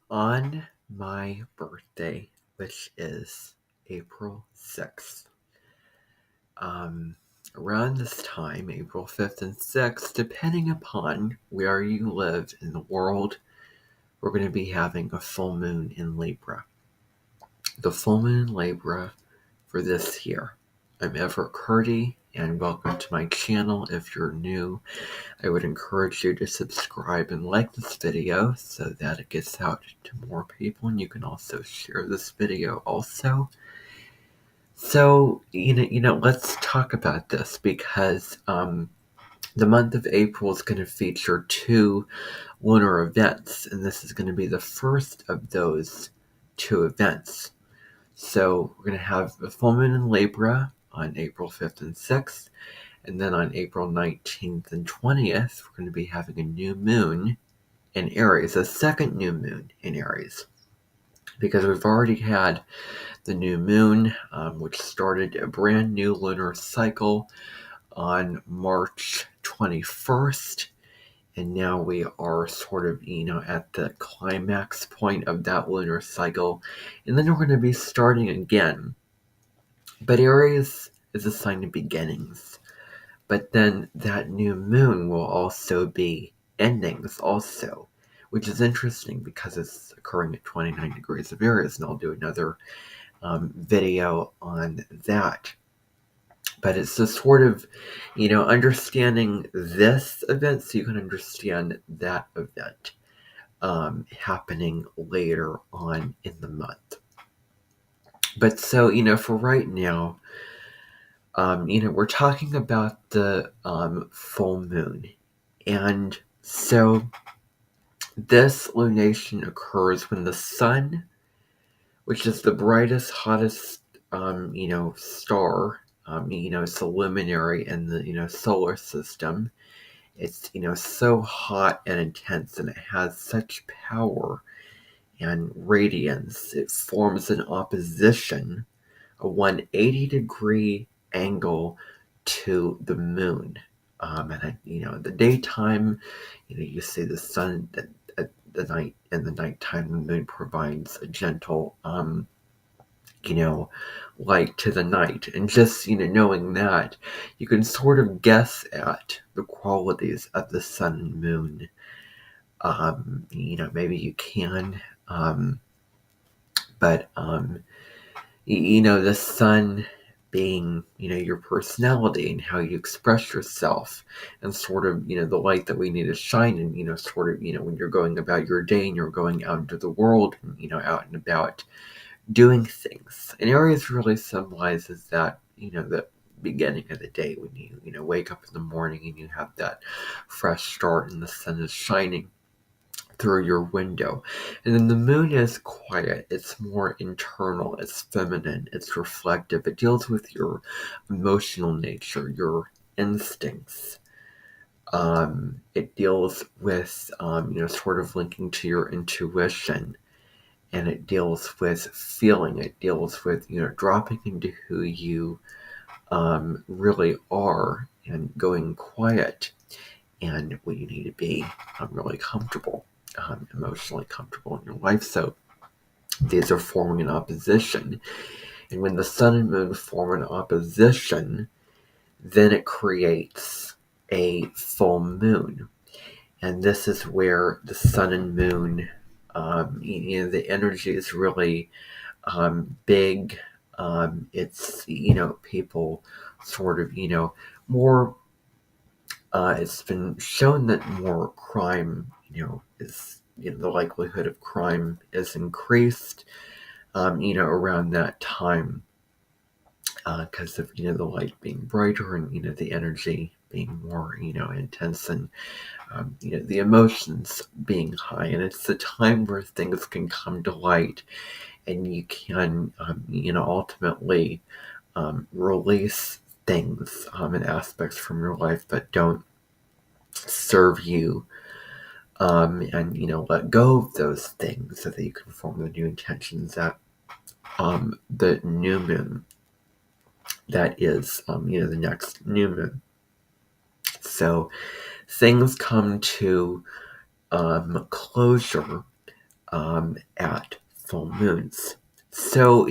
On my birthday, which is April 6th, around this time, April 5th and 6th, depending upon where you live in the world, we're going to be having a full moon in Libra. The full moon in Libra for this year. I'm Everett Curdy, and welcome to my channel. If you're new, I would encourage you to subscribe and like this video so that it gets out to more people, and you can also share this video also. So, let's talk about this because the month of April is going to feature two lunar events, and this is going to be the first of those two events. So we're going to have the full moon in Libra on April 5th and 6th, and then on April 19th and 20th, we're going to be having a new moon in Aries, a second new moon in Aries, because we've already had the new moon, which started a brand new lunar cycle on March 21st. And now we are sort of, at the climax point of that lunar cycle. And then we're going to be starting again. But Aries is a sign of beginnings. But then that new moon will also be endings also, which is interesting because it's occurring at 29 degrees of Aries. And I'll do another video on that. But it's the sort of, understanding this event so you can understand that event happening later on in the month. But so, for right now, we're talking about the full moon. And so this lunation occurs when the sun, which is the brightest, hottest, star, it's a luminary in the, solar system. It's, so hot and intense, and it has such power and radiance. It forms an opposition, a 180-degree angle to the moon. And, in the daytime, you see the sun at the night. In the nighttime, the moon provides a gentle, light to the night. And just, knowing that, you can sort of guess at the qualities of the sun and moon. Maybe you can, but, the sun being, your personality and how you express yourself, and sort of, the light that we need to shine, and, sort of, when you're going about your day and you're going out into the world and, out and about doing things. And Aries really symbolizes that, the beginning of the day when you wake up in the morning and you have that fresh start and the sun is shining through your window. And then the moon is quiet. It's more internal. It's feminine. It's reflective. It deals with your emotional nature, your instincts. It deals with, sort of linking to your intuition. And it deals with feeling. It deals with, dropping into who you really are and going quiet. And when you need to be really comfortable, emotionally comfortable in your life. So these are forming an opposition. And when the sun and moon form an opposition, then it creates a full moon. And this is where the sun and moon, the energy is really big. It's, people sort of, more, it's been shown that more crime, is, the likelihood of crime is increased, around that time, because of, the light being brighter and, the energy being more, intense, and, the emotions being high. And it's the time where things can come to light and you can, ultimately release things and aspects from your life that don't serve you, and let go of those things so that you can form the new intentions at the new moon that is, the next new moon. So things come to closure at full moons. So,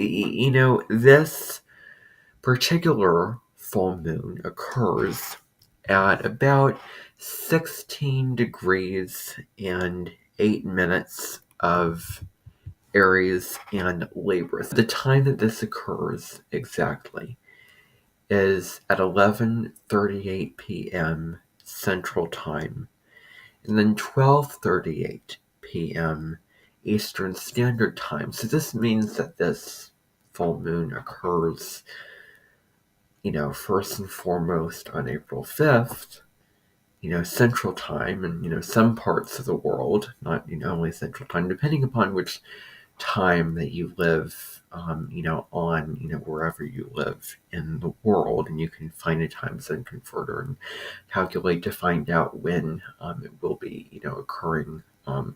this particular full moon occurs at about 16 degrees and 8 minutes of Aries and Libra. The time that this occurs exactly is at 11:38 p.m. Central Time, and then 12:38 p.m. Eastern Standard Time. So this means that this full moon occurs, first and foremost on April 5th, Central Time, and, some parts of the world, not, only Central Time, depending upon which time that you live, on, wherever you live in the world, and you can find a time zone converter and calculate to find out when it will be, occurring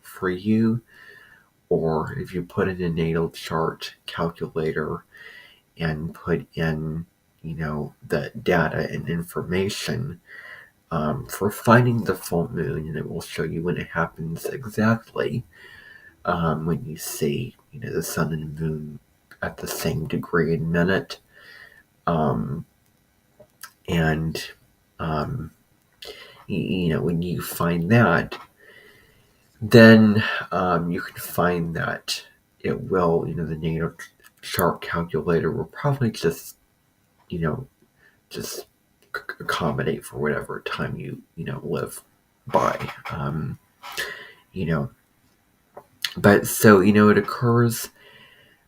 for you. Or if you put in a natal chart calculator and put in, the data and information for finding the full moon, and it will show you when it happens exactly. When you see, the sun and moon at the same degree and minute, and when you find that, then you can find that it will, the natal chart calculator will probably just, just accommodate for whatever time you, live by, you know. But so, it occurs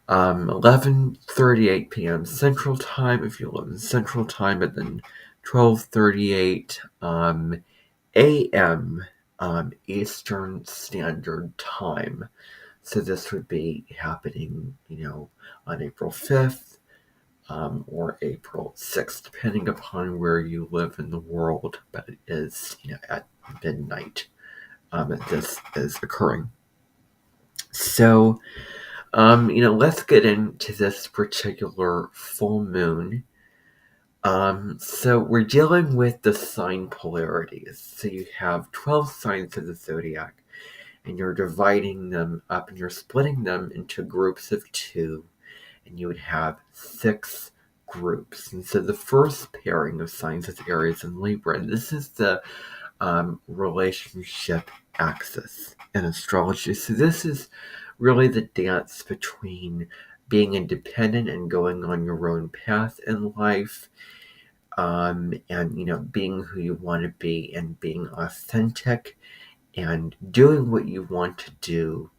11:38 p.m. Central Time if you live in Central Time, and then 12:38 a.m. Eastern Standard Time. So this would be happening, on April 5th or April 6th, depending upon where you live in the world. But it is, at midnight that this is occurring. So, let's get into this particular full moon. So we're dealing with the sign polarities. So you have 12 signs of the zodiac, and you're dividing them up, and you're splitting them into groups of 2, and you would have 6 groups. And so the first pairing of signs is Aries and Libra, and this is the relationship axis in astrology. So this is really the dance between being independent and going on your own path in life, and being who you want to be and being authentic and doing what you want to do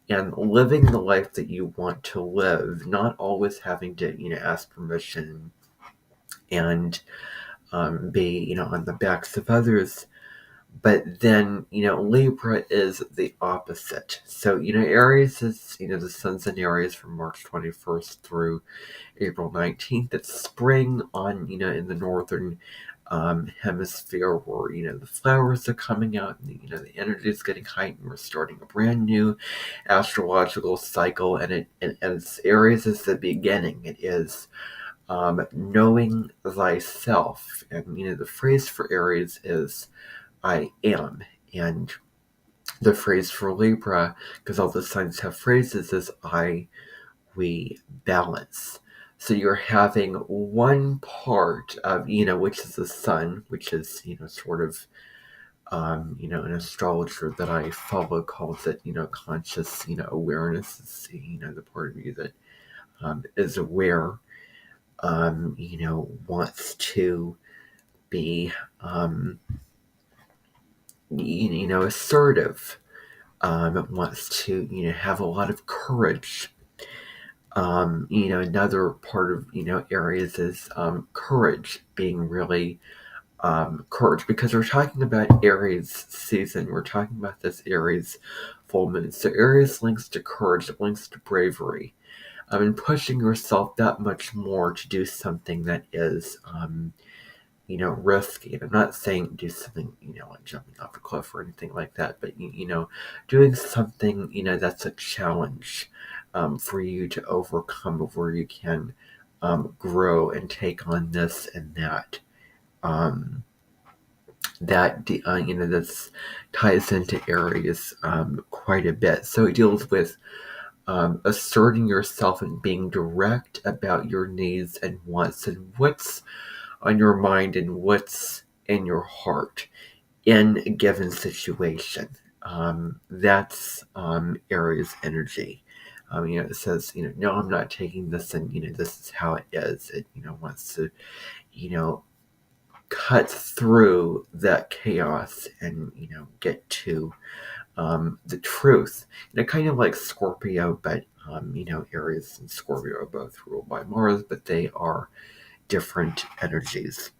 and living the life that you want to live, not always having to ask permission and be on the backs of others. But then, Libra is the opposite. So, Aries is, the sun's in Aries from March 21st through April 19th. It's spring on, in the northern hemisphere where, the flowers are coming out and, the energy is getting heightened. We're starting a brand new astrological cycle, and it's Aries is the beginning. It is knowing thyself. And, the phrase for Aries is I am. And the phrase for Libra, because all the signs have phrases, is I, we, balance. So you're having one part of, which is the sun, which is, sort of, an astrologer that I follow calls it, conscious, awareness is, the part of you that is aware, wants to be, assertive. It wants to, have a lot of courage. Another part of, areas is courage, being really courage, because we're talking about Aries season. We're talking about this Aries full moon. So Aries links to courage, it links to bravery. And pushing yourself that much more to do something that is, risky. And I'm not saying do something, like jumping off a cliff or anything like that, but, doing something, that's a challenge for you to overcome, where you can grow and take on this and that. that this ties into Aries quite a bit. So it deals with asserting yourself and being direct about your needs and wants and what's on your mind and what's in your heart in a given situation. That's Aries energy. It says, no, I'm not taking this, and this is how it is. It, wants to, you know, cut through that chaos and get to the truth. Kind of like Scorpio, but Aries and Scorpio are both ruled by Mars, but they are different energies.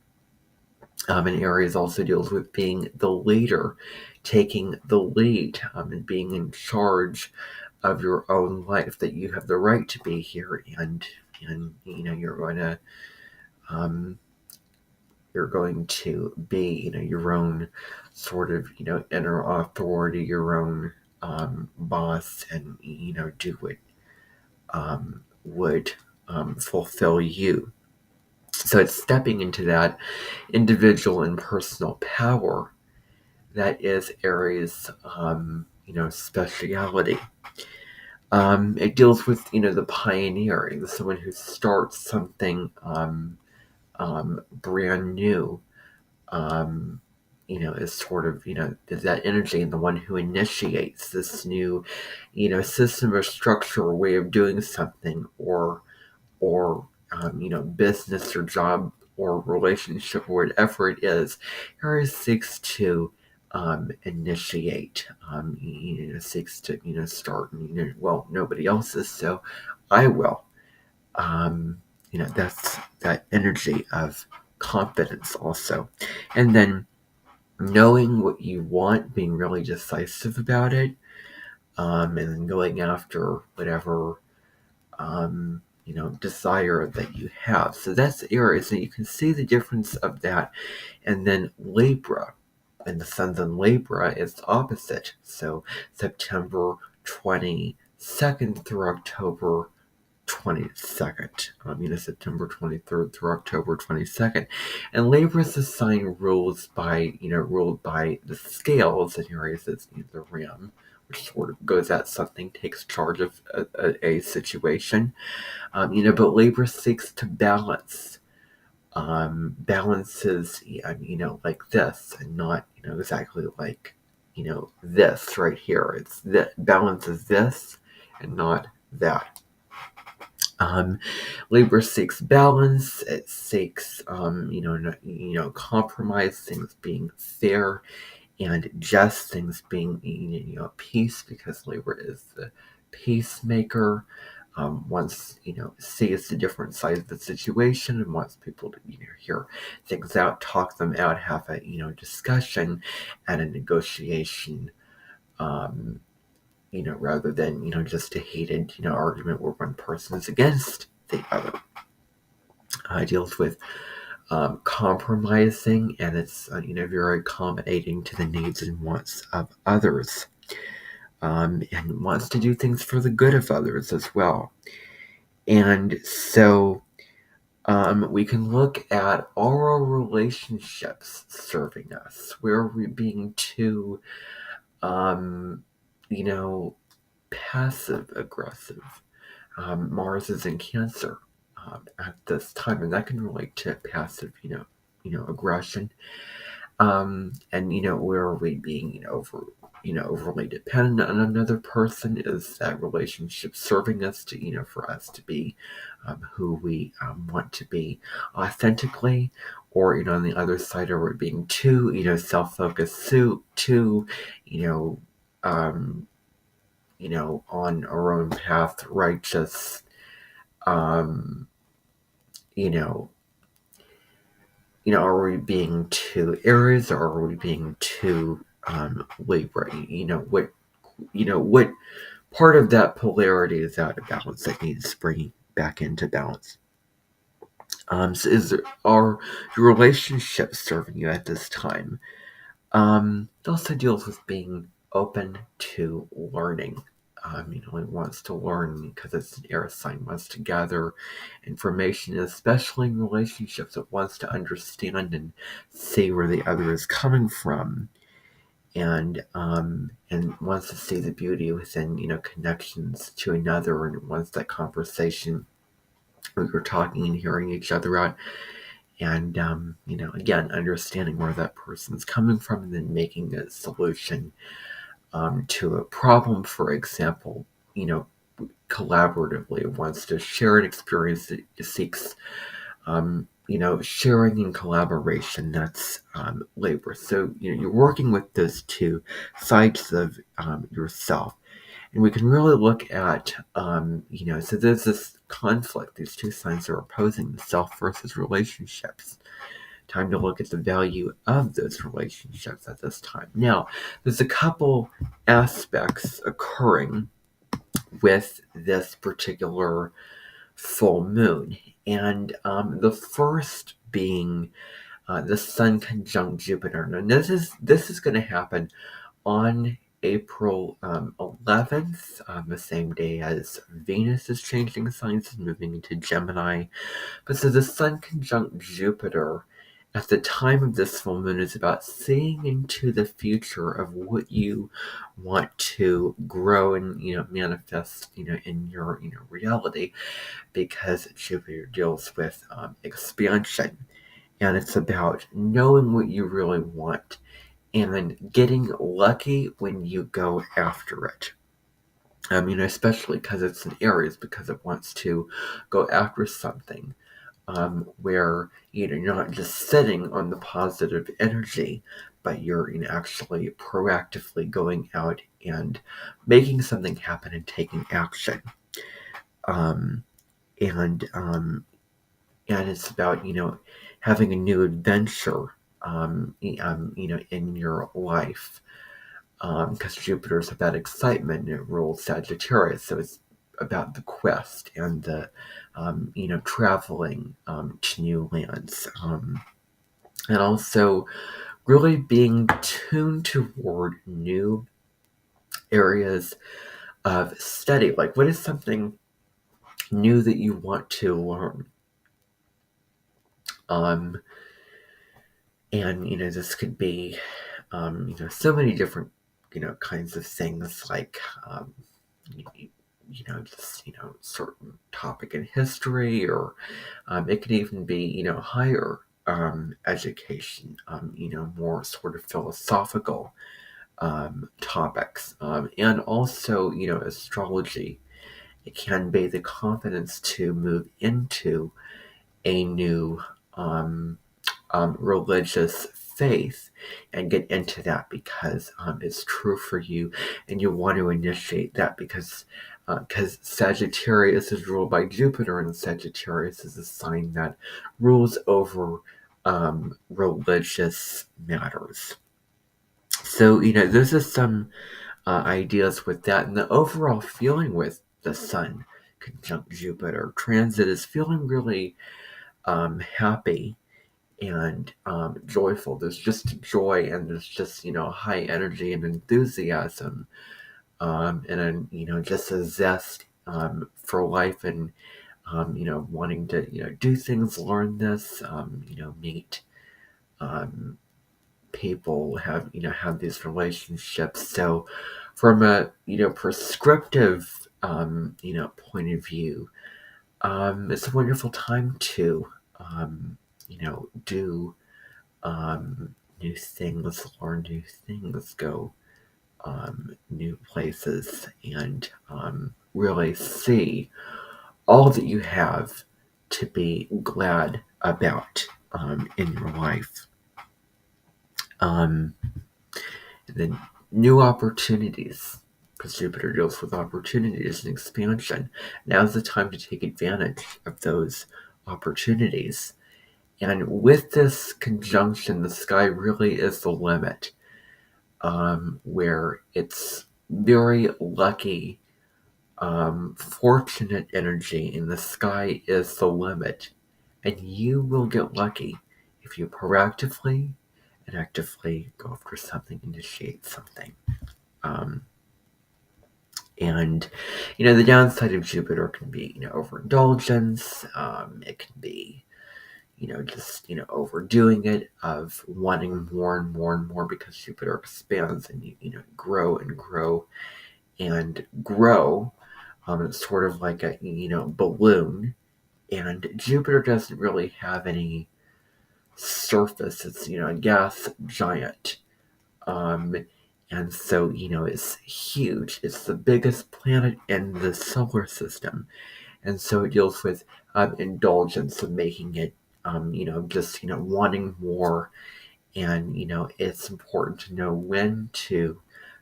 And Aries also deals with being the leader, taking the lead, and being in charge of your own life. That you have the right to be here, and you're going to be your own sort of inner authority, your own boss, and do what would fulfill you. So it's stepping into that individual and personal power that is Aries speciality. It deals with the pioneering, someone who starts something brand new. Is sort of is that energy, and the one who initiates this new system or structure or way of doing something, or business or job or relationship or whatever it is. Aries seeks to initiate, seeks to start, and well, nobody else is, so I will. That's that energy of confidence also. And then knowing what you want, being really decisive about it, and then going after whatever desire that you have. So that's Aries, and you can see the difference of that. And then Libra, and the sun's in Libra is opposite. So September 22nd through October 22nd. September 23rd through October 22nd. And Libra is a sign ruled by the scales, and Aries is the ram, which sort of goes at something, takes charge of a situation. But Libra seeks to balance. Balances, like this, and not, exactly like, this right here. It's that balances this and not that. Libra seeks balance. It seeks, compromise, things being fair and just, things being, peace, because Libra is the peacemaker. Wants, sees the different sides of the situation and wants people to, hear things out, talk them out, have a, discussion and a negotiation, rather than, just a heated, argument where one person is against the other. Deals with compromising, and it's, very accommodating to the needs and wants of others, and wants to do things for the good of others as well. And so we can look at our relationships serving us. Where are we being too, passive aggressive? Mars is in Cancer at this time, and that can relate to passive, aggression. And where are we being, overly dependent on another person? Is that relationship serving us to, for us to be who we want to be authentically? Or, on the other side, are we being too, self-focused, too, um, on our own path, righteous, um, you know, are we being too Aries, or are we being too Libra? What part of that polarity is out of balance that needs bringing back into balance? So are your relationships serving you at this time? It also deals with being open to learning. He wants to learn because it's an air sign, wants to gather information, especially in relationships. It wants to understand and see where the other is coming from, and wants to see the beauty within connections to another, and wants that conversation where you're talking and hearing each other out, and again, understanding where that person's coming from, and then making a solution to a problem. For example, collaboratively wants to share an experience that seeks sharing and collaboration. That's Libra. So you're working with those two sides of yourself, and we can really look at so there's this conflict. These two signs are opposing, the self versus relationships. Time to look at the value of those relationships at this time. Now, there's a couple aspects occurring with this particular full moon, and the first being the Sun conjunct Jupiter. Now, this is going to happen on April 11th, the same day as Venus is changing signs and moving into Gemini. But so the Sun conjunct Jupiter at the time of this full moon is about seeing into the future of what you want to grow and manifest in your reality, because Jupiter deals with expansion, and it's about knowing what you really want and getting lucky when you go after it. Especially because it's in Aries, because it wants to go after something where you're not just sitting on the positive energy, but you're actually proactively going out and making something happen and taking action. Um, and it's about having a new adventure in your life, because Jupiter is about excitement and it rules Sagittarius, so it's about the quest and the traveling to new lands, and also really being tuned toward new areas of study. Like, what is something new that you want to learn? And this could be so many different kinds of things, like just certain topic in history, or it could even be higher education, more sort of philosophical topics, and also astrology. It can be the confidence to move into a new religious faith and get into that because it's true for you, and you want to initiate that because Sagittarius is ruled by Jupiter, and Sagittarius is a sign that rules over religious matters. So those are some ideas with that, and the overall feeling with the Sun conjunct Jupiter transit is feeling really happy and joyful. There's just joy, and there's just high energy and enthusiasm, and just a zest for life, and wanting to do things, learn this, meet people, have these relationships. So from a prescriptive point of view, it's a wonderful time to do new things, learn new things, go new places, and really see all that you have to be glad about in your life. And then new opportunities, because Jupiter deals with opportunities and expansion. Now's the time to take advantage of those opportunities. And with this conjunction, the sky really is the limit, where it's very lucky, fortunate energy, and the sky is the limit. And you will get lucky if you proactively and actively go after something, initiate something. Um, And, the downside of Jupiter can be, overindulgence. It can be, just, overdoing it, of wanting more and more and more, because Jupiter expands and grow and grow and grow. It's sort of like a, balloon. And Jupiter doesn't really have any surface. It's, a gas giant. Um, and so, it's huge. It's the biggest planet in the solar system. And so it deals with indulgence of making it, just, wanting more. And, it's important to know when to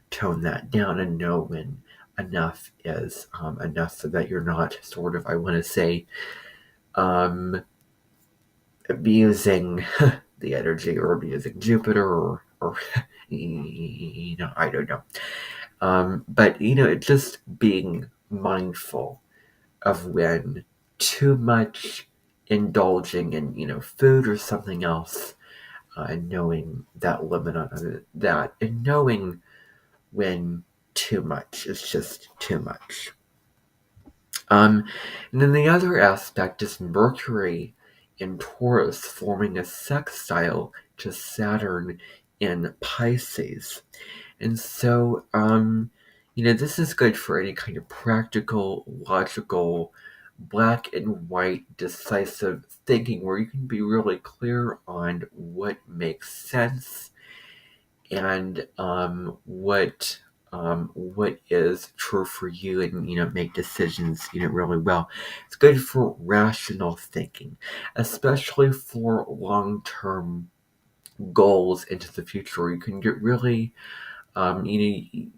tone that down and know when enough is enough, so that you're not sort of, I want to say, abusing the energy, or abusing Jupiter, or I don't know. But, it's just being mindful of when too much indulging in, food or something else, and knowing that limit on that, and knowing when too much is just too much. And then the other aspect is Mercury in Taurus forming a sextile to Saturn in Pisces. And so, this is good for any kind of practical, logical, black and white, decisive thinking, where you can be really clear on what makes sense, and what is true for you, and make decisions really well. It's good for rational thinking, especially for long-term goals into the future. You can get really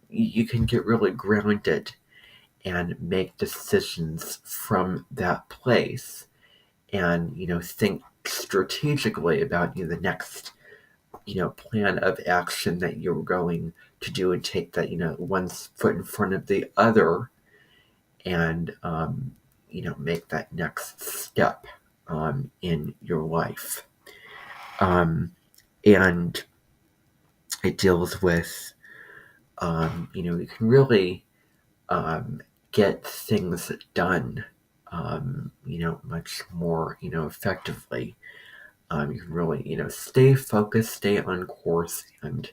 you can get really grounded and make decisions from that place, and think strategically about the next plan of action that you're going to do, and take that one foot in front of the other, and make that next step in your life. And it deals with you can really get things done much more effectively. You can really stay focused, stay on course, and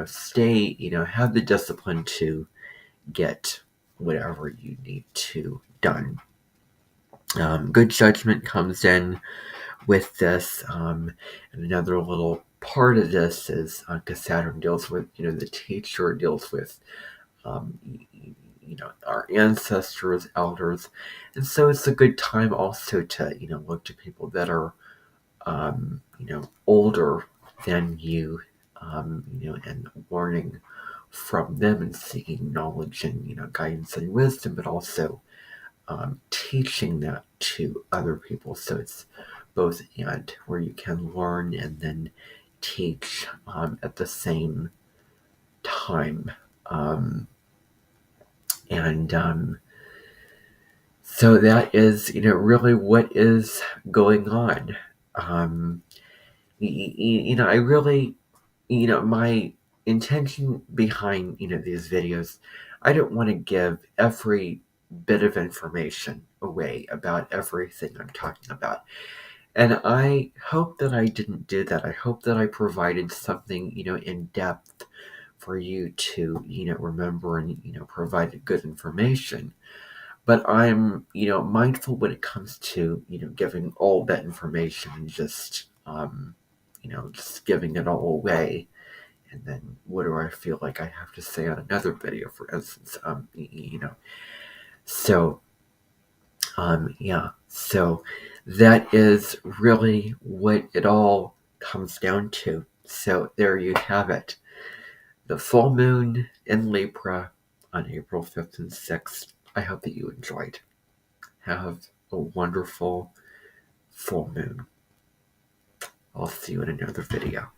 stay, have the discipline to get whatever you need to done. Good judgment comes in with this. And another little part of this is, because Saturn deals with, the teacher, deals with, our ancestors, elders. And so it's a good time also to, look to people that are, older than you, and learning from them, and seeking knowledge and, guidance and wisdom, but also teaching that to other people. So it's both and, where you can learn and then teach at the same time. And so that is, really what is going on. I really, my intention behind, these videos, I don't want to give every bit of information away about everything I'm talking about. And I hope that I didn't do that. I hope that I provided something, in depth for you to, remember, and, provide good information. But I'm, mindful when it comes to, giving all that information, and just, just giving it all away. And then what do I feel like I have to say on another video, for instance? So, yeah. So that is really what it all comes down to. So there you have it. The full moon in Libra on April 5th and 6th. I hope that you enjoyed. Have a wonderful full moon. I'll see you in another video.